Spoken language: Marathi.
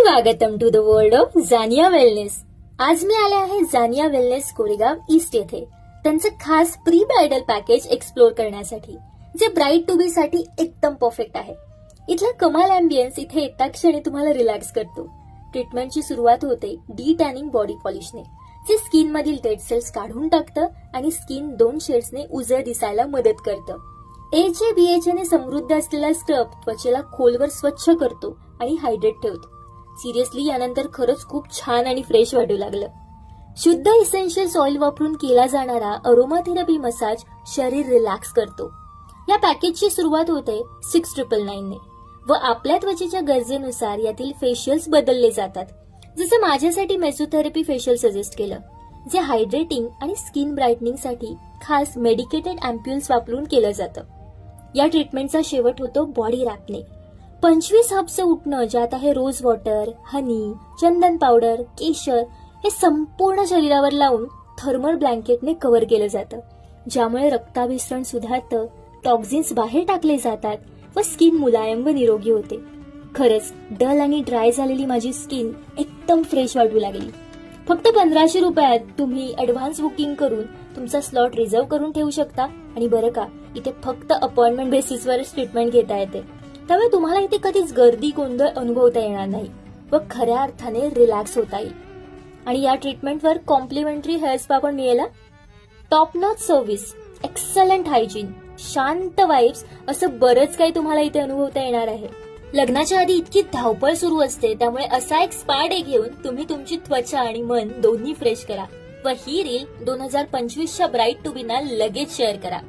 स्वागतम टू द वर्ल्ड ऑफ जानिया वेलनेस। आज मी आले आहे जानिया वेलनेस कोरेगाव ईस्ट येथे त्यांचं खास प्री ब्राइडल पॅकेज एक्सप्लोर करण्यासाठी, जे ब्राइड टू बी साठी एकदम परफेक्ट आहे। इथला कमाल अँबियन्स इथे येता क्षणी तुम्हाला रिलॅक्स करतो। ट्रीटमेंटची सुरुवात होते डी टॅनिंग बॉडी पॉलिशने, जे स्किन मधील डेड सेल्स काढून टाकतं आणि स्किन 2 शेड्सने उजळ दिसायला मदत करतं। एचे बीएचए ने समृद्ध असलेला स्क्रब त्वचेला खोलवर स्वच्छ करतो आणि हायड्रेट ठेवतो। सिरियसली यानंतर खरंच खूप छान आणि फ्रेश वाटू लागलं। शुद्ध इसेन्शियल्स ऑइल वापरून केला जाणारा अरोमाथेरपी मसाज शरीर रिलॅक्स करतो। या पॅकेजची सुरुवात होते 6999 ने व आपल्या त्वचेच्या गरजेनुसार यातील फेशियल्स बदलले जातात। जसे माझ्यासाठी मेसोथेरपी फेशियल सजेस्ट केलं, जे हायड्रेटिंग आणि स्किन ब्राईटनिंग साठी खास मेडिकेटेड अँप्युल्स वापरून केलं जातं। या ट्रीटमेंटचा शेवट होतो बॉडी रॅपने। 25 हबचं उठणं, ज्यात आहे रोज वॉटर, हनी, चंदन पावडर, केशर हे संपूर्ण शरीरावर लावून थर्मल ब्लँकेटने कव्हर केलं जातं, ज्यामुळे रक्ताभिसरण सुधारतं, टॉक्झिन्स बाहेर टाकले जातात व स्किन मुलायम व निरोगी होते। खरंच डल आणि ड्राय झालेली माझी स्किन एकदम फ्रेश वाटू लागली। फक्त 1500 रुपयात तुम्ही ऍडव्हान्स बुकिंग करून तुमचा स्लॉट रिझर्व्ह करून ठेवू शकता। आणि बरं का, इथे फक्त अपॉइंटमेंट बेसिसवरच ट्रीटमेंट घेता येते, त्यामुळे तुम्हाला इथे कधीच गर्दी गोंधळ अनुभवता येणार नाही व खऱ्या अर्थाने रिलॅक्स होता येईल। आणि या ट्रीटमेंटवर कॉम्प्लिमेंटरी हेअर स्पा पण मिळेल। Top notch service, excellent hygiene, शांत वाइब्स असं बरंच काही तुम्हाला इथे अनुभवता येणार आहे। लग्नाच्या आधी इतकी धावपळ सुरू असते, त्यामुळे असा एक स्पा डे घेऊन तुम्ही तुमची त्वचा आणि मन दोन्ही फ्रेश करा व ही रील 2025च्या ब्राइड टू बी ना लगेच शेअर करा।